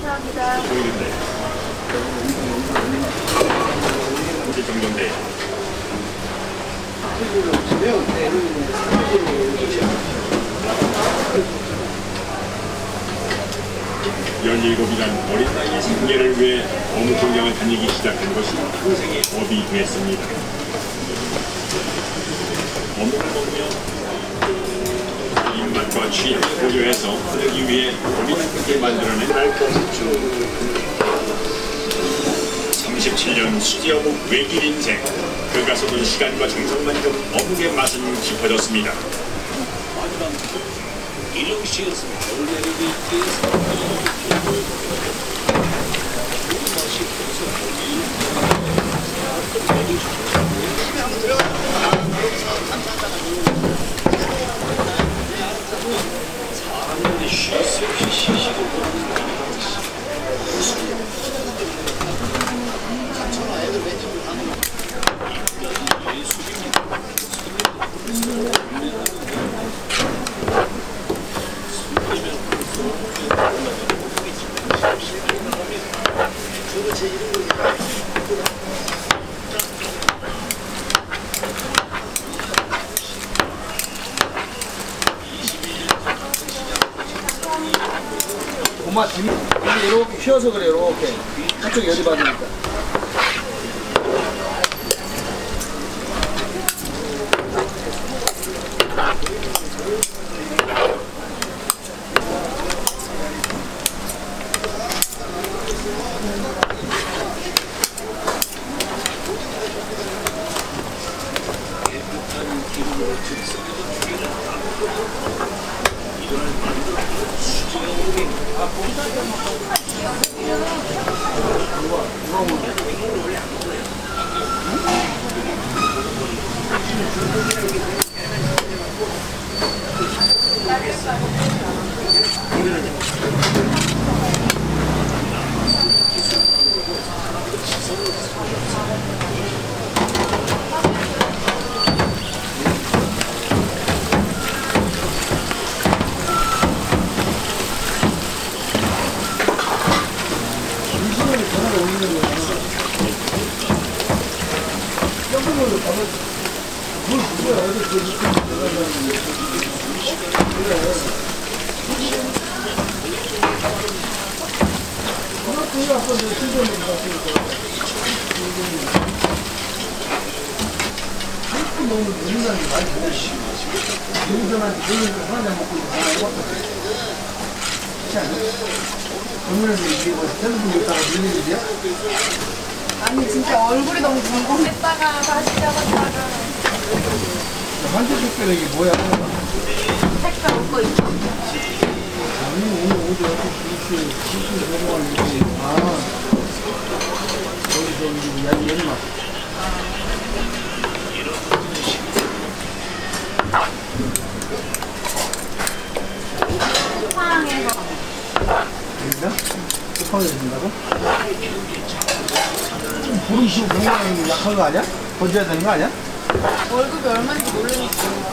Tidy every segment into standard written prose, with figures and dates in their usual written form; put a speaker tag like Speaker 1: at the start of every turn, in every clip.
Speaker 1: 감사합니다.
Speaker 2: 이 정도인데. (17이란) 어린 나이의 생계를 위해 어묵 공장을 다니기 시작한 것이 평생의 업이 됐습니다. 어묵을 먹으며 입맛과 취향을 고려해서 하기 위해 본인을 그렇게 만들어낸 37년 수제어묵 외길 인생. 그가 쏟은 시간과 정성만큼 어묵의 맛은 깊어졌습니다.
Speaker 3: 엄마 등이 이렇게 휘어서 그래. 이렇게 한쪽 열이 받으니까.
Speaker 1: 아니 진짜 얼굴이 너무 궁금했다가 다시 잡았다가
Speaker 3: 한쪽 색깔 이게 뭐야?
Speaker 1: 색깔 옷거 있죠?
Speaker 3: 아니 오늘 어디 이렇게 넘어가는 아 여기 야지 연마
Speaker 1: 쿠팡에서
Speaker 3: 여기가? 쿠팡에서 준다고? 부름 쉬고 병원은 약한 거 아니야? 던져야 되는 거 아니야?
Speaker 1: 월급이 얼마인지 모르니까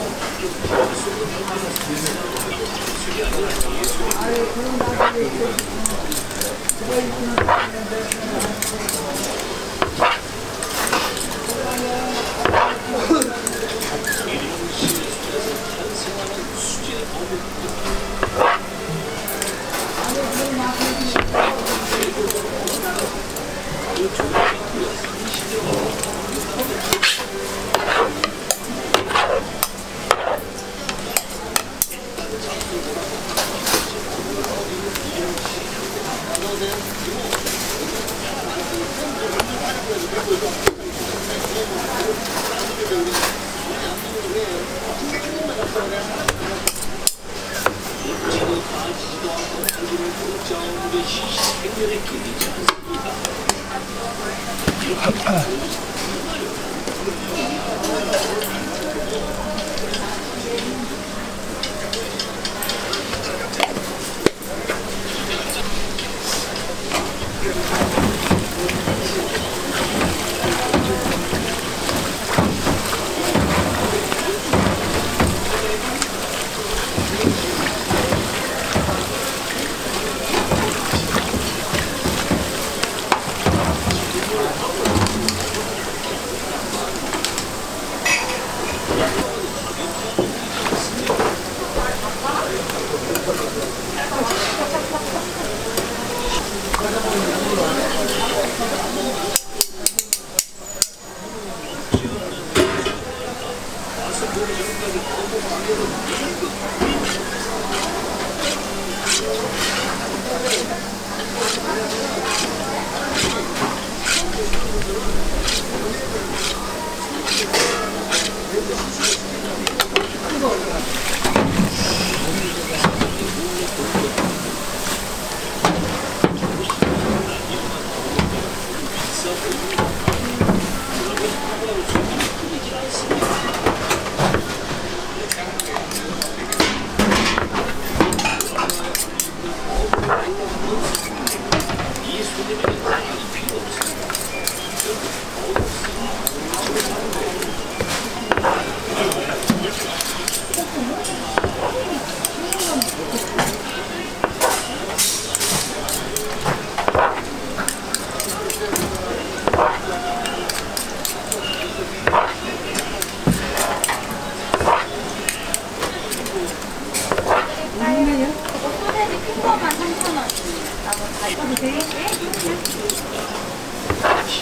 Speaker 1: 소세지 큰 거만 3,000원.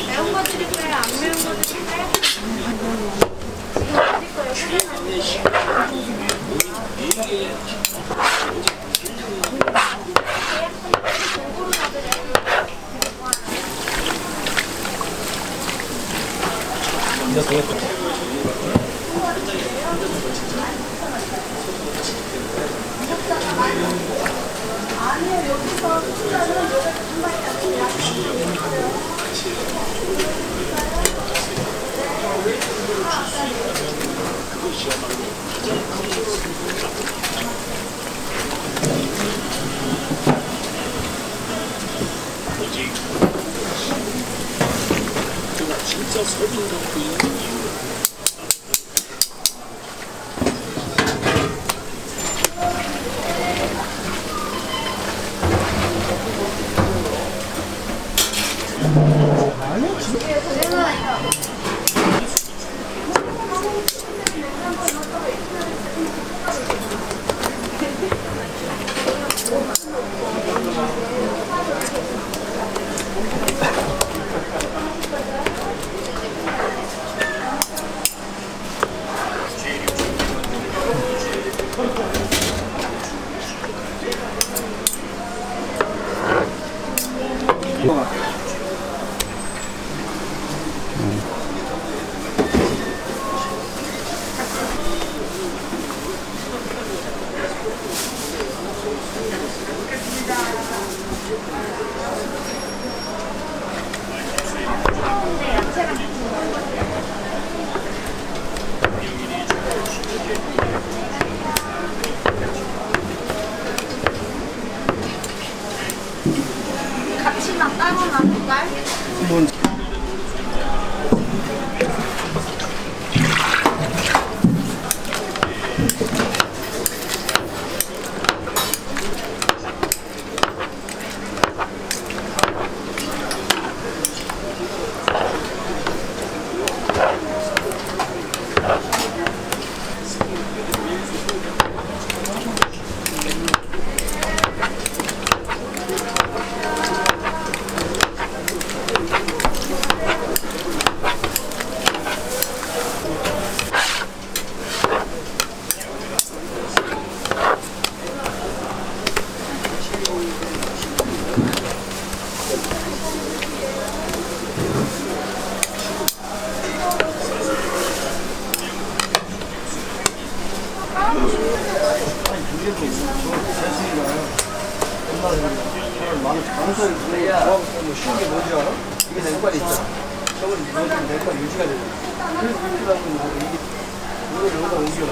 Speaker 1: 매운 거 드릴까요? 안 매운 거 드릴까요? 지금 드릴 거예요.
Speaker 2: 진짜 서빙 갖고 있는 이유.
Speaker 1: 같이만 따로나 할까요?
Speaker 3: 방송이 좋아하고 쉬운 게 뭔지 알아? 이게 냉발 있잖아. 저건 이거는 냉발 유지가 되잖아. 그래서 이렇게 하면 이게 이걸 여기다 옮겨라.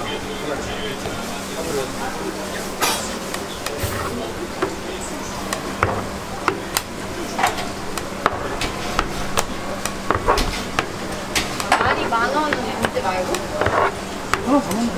Speaker 1: 말이 10,000원이네. 그때 말고?
Speaker 3: 하나 더 먹나?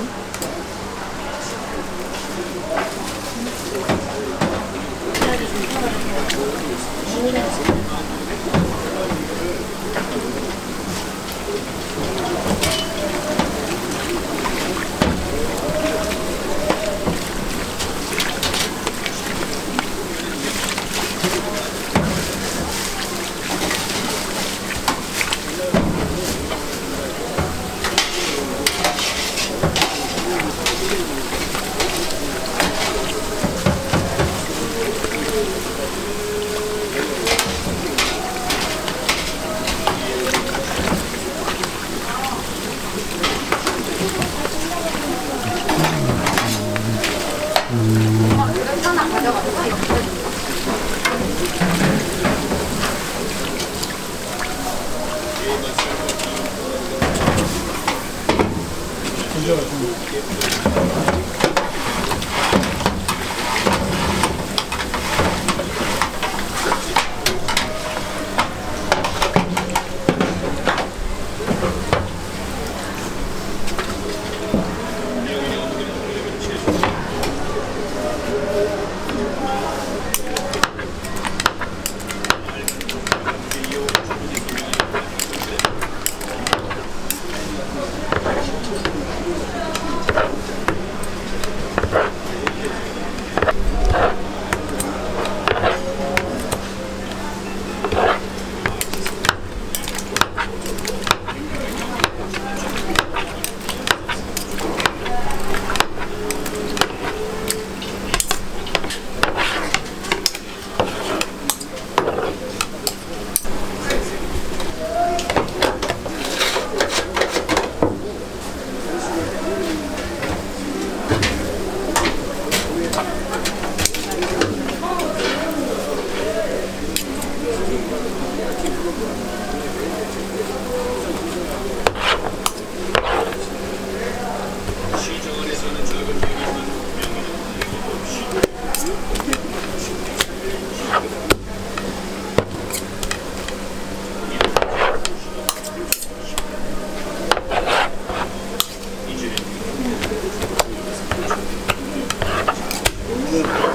Speaker 1: 하나 가져가서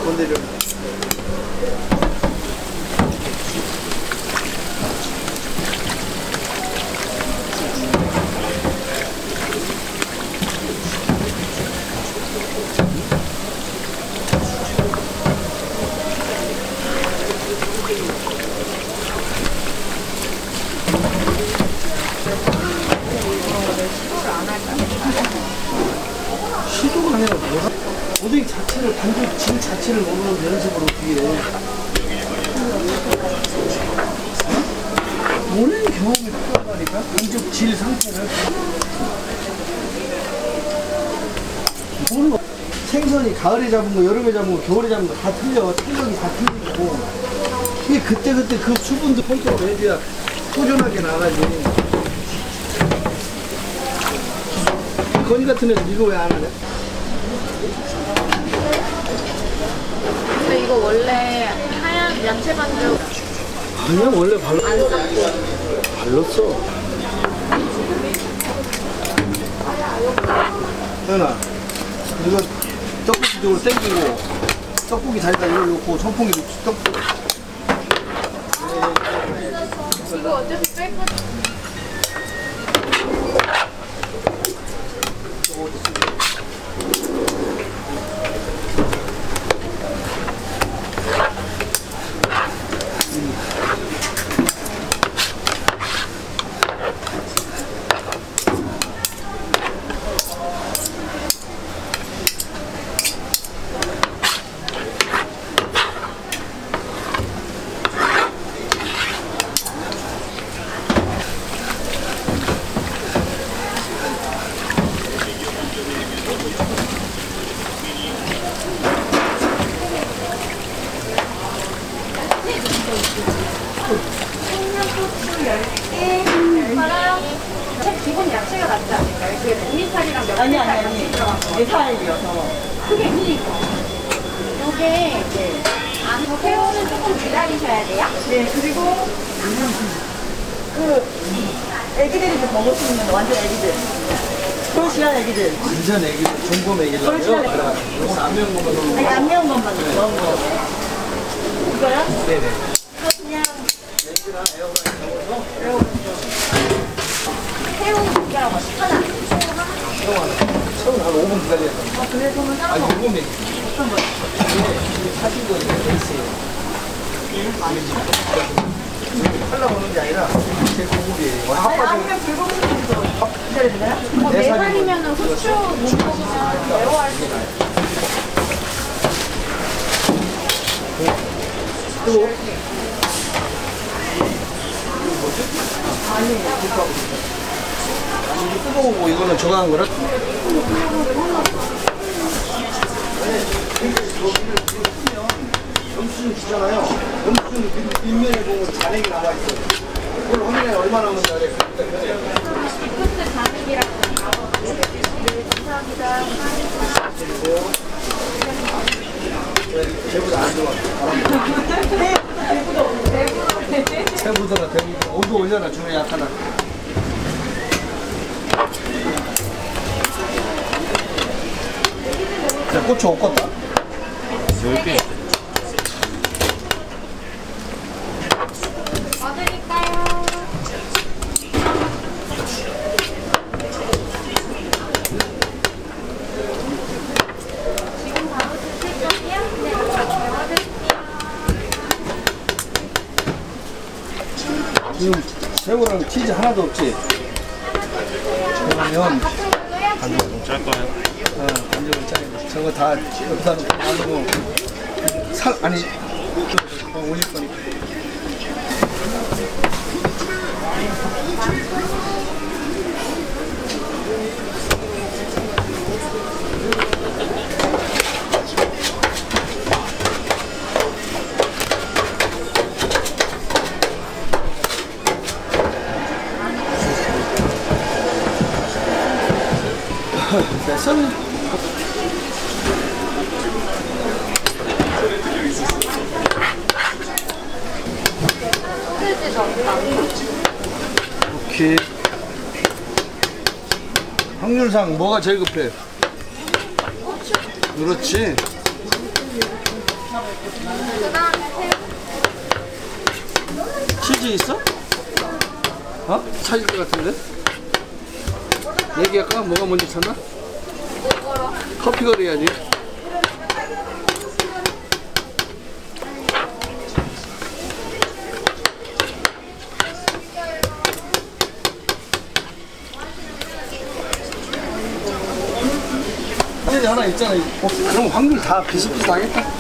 Speaker 3: 건드려. 시도가 아니라 뭐라? 고등이 자체를 반죽 질 자체를 모르는 연습을 어떻게 해? 오랜 경험이 필요하다니까? 반죽 질 상태를 모르는 거. 생선이 가을에 잡은 거, 여름에 잡은 거, 겨울에 잡은 거 다 틀려. 탄력이 다 틀리고 이게 그때그때 그 수분도 컨트롤 해줘야 꾸준하게 나가지. 건이 같은 애들 이거 왜 안 하냐?
Speaker 1: 근데 이거 원래 하얀 야채 반죽
Speaker 3: 아니야, 원래
Speaker 1: 안 샀고
Speaker 3: 발랐어. 현아, 이거 떡볶이 쪽으로 땡기고 떡볶이 자리에다 이걸 놓고 선풍기 놓고 떡볶이.
Speaker 1: 이거 어차피 뺄 거. 기본 야채가 낫지 않을까요? 그게 목리살이랑 몇
Speaker 4: 아니
Speaker 1: 개살
Speaker 4: 내 살이어서
Speaker 1: 크게 요게 안으로 새우는 조금 기다리셔야 돼요.
Speaker 4: 네 그리고 그 애기들이 이제 먹을 수 있는 완전 애기들 솔시한 애기들
Speaker 3: 완전 애기, 중고 애기라고요?
Speaker 4: 솔직한 애기.
Speaker 3: 이건 안 매운 것만 넣는
Speaker 4: 아니
Speaker 3: 거.
Speaker 4: 안 매운 것만 넣은 거 이거요?
Speaker 3: 네네.
Speaker 4: 이거 그냥 새우 두 개랑 하나
Speaker 3: 처음 한 5분 기다려야 돼.
Speaker 4: 그래서는
Speaker 3: 아니,
Speaker 4: 하나
Speaker 3: 5분 매기.
Speaker 4: 어떤 거?
Speaker 3: 이게 사진 거 베이스예요. 팔라보는 게 아니라 제 고급이에요. 핫바지
Speaker 4: 그냥 불고기 있어. 기다려주나요?
Speaker 1: 뭐 4살이면 후추 못 먹으면 매워할 수 있어요.
Speaker 3: 뜨거. 아니 이게 뜨거우고 이거는 저강한 거라. 영수증 주잖아요. 영수증 뒷면에 보면 잔액이 나와 있어요. 그걸 확인해 얼마 남은지 알아요.
Speaker 1: 리포트 잔액이라고 나와요. 네, 감사합니다.
Speaker 3: 대부도 안 들어와. 대부도나 대부도. 온도 올려놔 주로 약하나. 자, 고추 옷 껐다.
Speaker 5: 10개.
Speaker 1: 뭐 드릴까요? 지금 바로 드실 거예요? 네, 매워드릴게요.
Speaker 3: 지금 새우랑 치즈 하나도 없지? 그러면
Speaker 5: 반죽 좀 짤까요?
Speaker 3: 반죽을 짜야 저거 다 여기다 놓고 살 아니 올릴 거니까. 됐어?
Speaker 1: 소세지 넣었다.
Speaker 3: 오케이. 확률상 뭐가 제일 급해? 그렇지.
Speaker 1: 그 다음에 새우.
Speaker 3: 치즈 있어? 어? 찾을 것 같은데? 얘기할까? 뭐가 먼저 찾나?
Speaker 1: 뭐거라?
Speaker 3: 커피 거래야지. 여기 하나 있잖아. 그럼 확률 다 비슷비슷하겠다.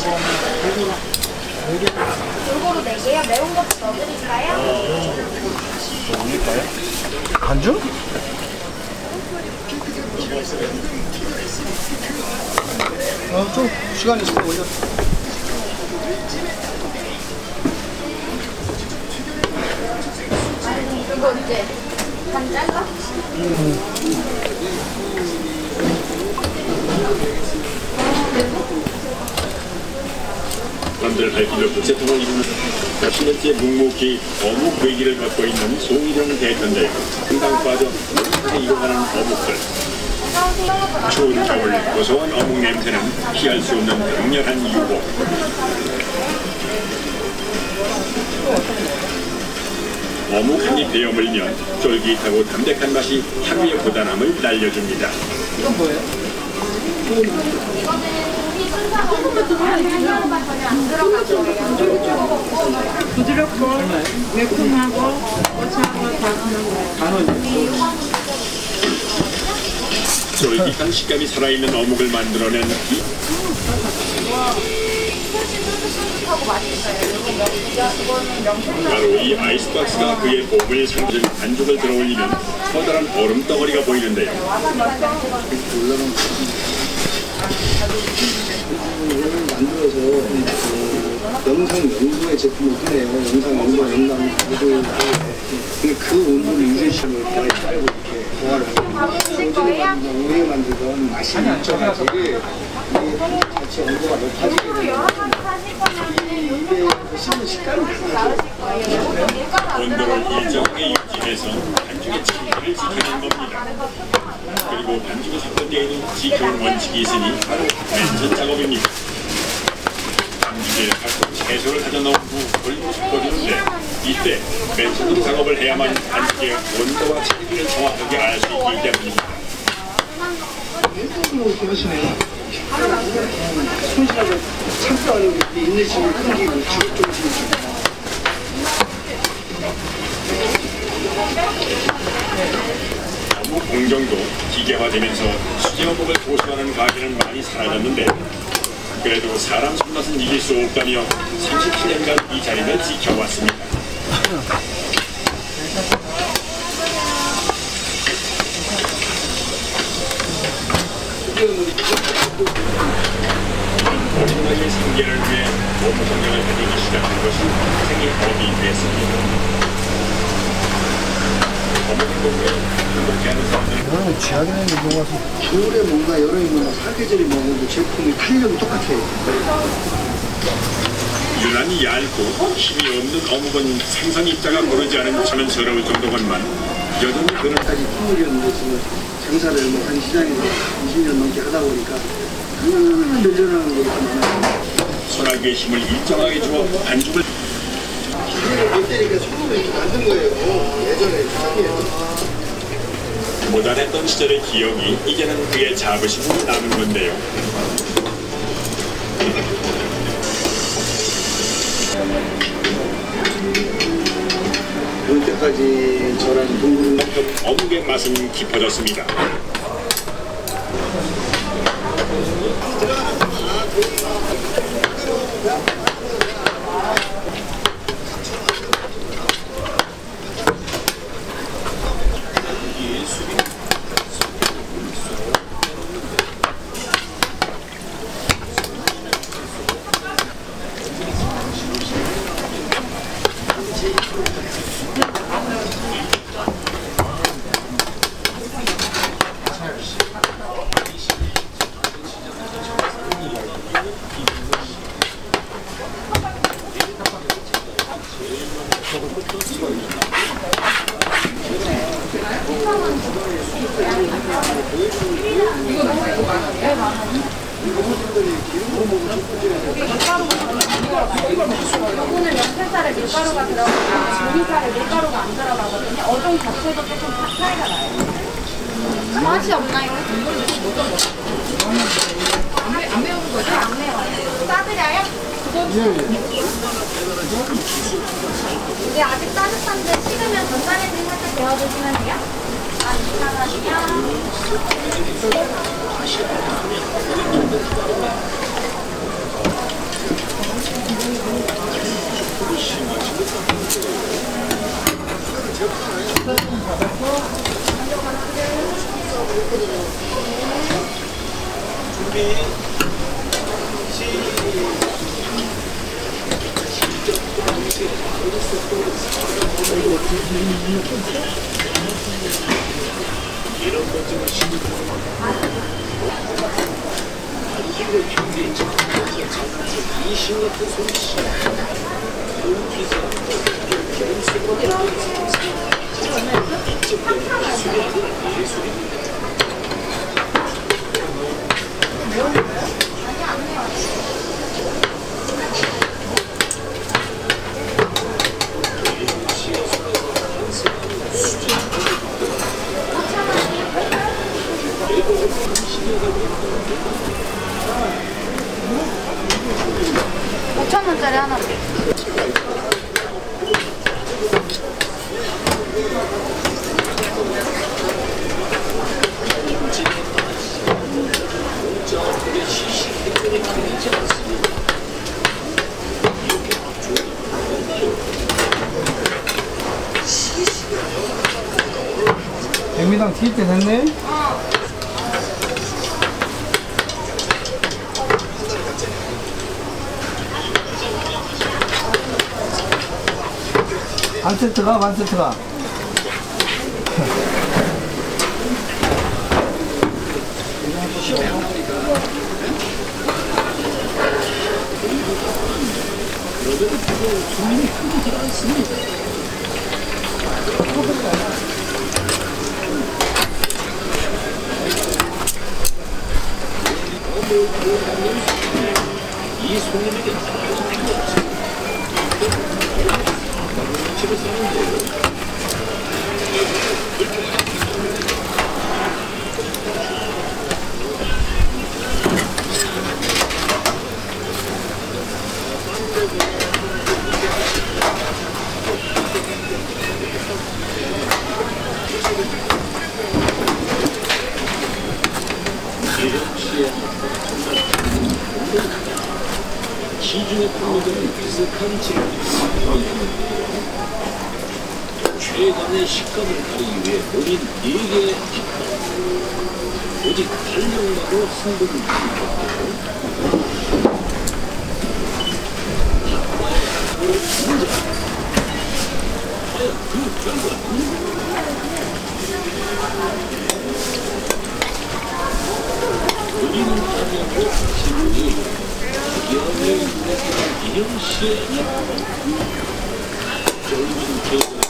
Speaker 1: 골고루 4개요? 매운 것도 넣어드릴까요?
Speaker 3: 반주? 좀 시간 있으면 올려.
Speaker 1: 이거 이제 반 잘라?
Speaker 2: 남들 할 길 없는 세통을 이루는 몇십 년째 묵묵히 어묵 외기를 갖고 있는 송일영 대표인데요. 금방 빠져 묵묵히 이용하는 어묵들. 추운 겨울 고소한 어묵 냄새는 피할 수 없는 강렬한 유혹. 어묵 한 입 베어 물면 쫄깃하고 담백한 맛이 하루의 고단함을 날려줍니다.
Speaker 3: 이건 뭐예요?
Speaker 4: 부드럽고 매콤하고 고소하고 달콤한
Speaker 2: 쫄깃한 식감이 살아있는 어묵을 만들어낸 바로 이 아이스박스가 그의 몸을 상징 반죽을 들어올리면 커다란 얼음 덩어리가 보이는데요.
Speaker 3: 이거를 만들어서 영상 연구의 제품을 꺼내요. 영상 연구와 영상 모두 그 온도를 유지시키는 거에 따르고 이렇게 조화를 하고 우리가 만들던 맛이 일정하지 자체 온도가 높아지게 되면 이게 씹는 식감이 달라져.
Speaker 2: 온도를 일정하게 유지해서 반죽의 질기를 지키는 겁니다. 그리고 반죽을 섞을 때에도 지켜온 원칙이 있으니 바로 맨션 작업입니다. 반죽에 각종 채소를 다져 넣은 후 돌리고 섞어주는데 이때 맨션 작업을 해야만 반죽의 온도와 찰기를 정확하게 알 수 있기 때문입니다.
Speaker 3: 뭐 이렇게 하시네요. 손질하고 참고 안 하고 인내심을 끊기고 지긋조금씩
Speaker 2: 어묵 공정도 기계화되면서 수제 어묵을 고수하는 가게는 많이 사라졌는데 그래도 사람 손맛은 이길 수 없다며 37년간 이 자리를 지켜왔습니다. 어린 나이의 생계를 위해 어묵 공장을 다니기 시작한 것이 생의 업이 되었습니다. 어묵 공장에 행복해 하는 사람들은
Speaker 3: 여름에 쥐약이는 게 먹어서 겨울에 뭔가 여름에 뭔가 사계절이 먹어도 제품이 탄력이 똑같아요.
Speaker 2: 유난히 얇고 힘이 없는 어묵은 생선 입자가 고르지 않은 천연스러울 정도건만 여전히 그런
Speaker 3: 까지 품물이었는데 지금 장사를 뭐 한 시장에서 20년 넘게 하다 보니까 늘려나는 게 많아요.
Speaker 2: 소나기의 힘을 일정하게 주어 반죽을
Speaker 3: 못 때리니까 손으로 이렇게 만든 거예요. 예전에
Speaker 2: 모단했던 시절의 기억이 이제는 그의 자부심으로 남은 건데요.
Speaker 3: 올 때까지 저랑 동굴
Speaker 2: 어묵의 맛은 깊어졌습니다.
Speaker 1: 요거는 연필살에 밀가루가 들어가고 지리살에 밀가루가 안 들어가거든요. 어종 자체도 조금 차이가 나요. 맛이 없나요? 안 매운 거죠? 안 매워요. 싸드려요? 이게 아직 따뜻한데 식으면 전자레인지 살짝 데워주시면 돼요. 12,000원이요. (5,000원짜리) 하나.
Speaker 3: 백미당 튀길 때 됐네? 반 세트가 반 세트가
Speaker 2: 이 손님에게 집에 사는데 시중에 판매되는 비슷한 제품이 최단의 식감을 가리기 위해 본인 4개의 닭발 오직 탄력만으로 성분을 추가하고 닭발의 진짜 과연 그 결과는 본인은 탄력으로 기분이 기업의 이영 씨의 젊은 계획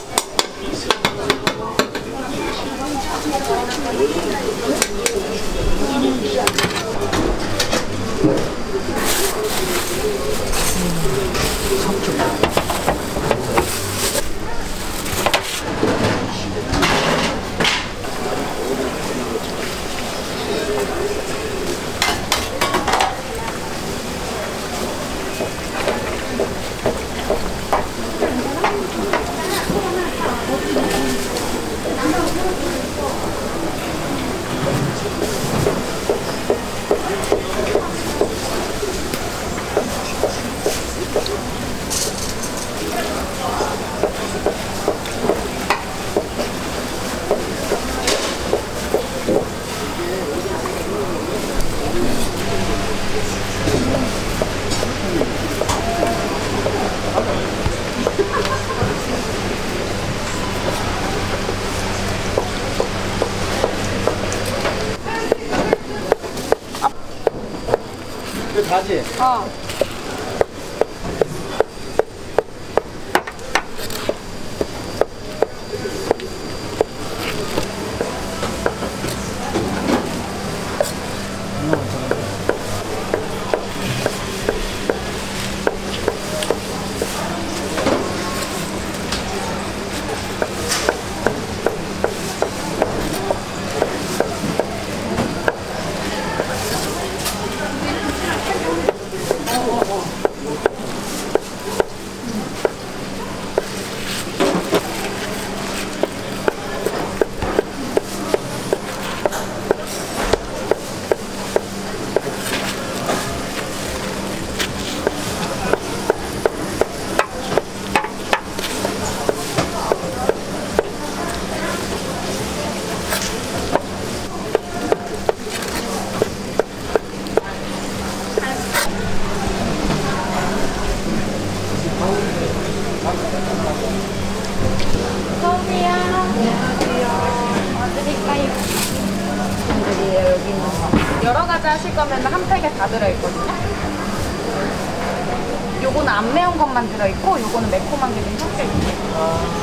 Speaker 3: 이거 다지?
Speaker 1: 어. 드실 거면 한 팩에 다 들어있거든요. 요거는 안 매운 것만 들어있고 요거는 매콤한 게 좀 섞여 있어요.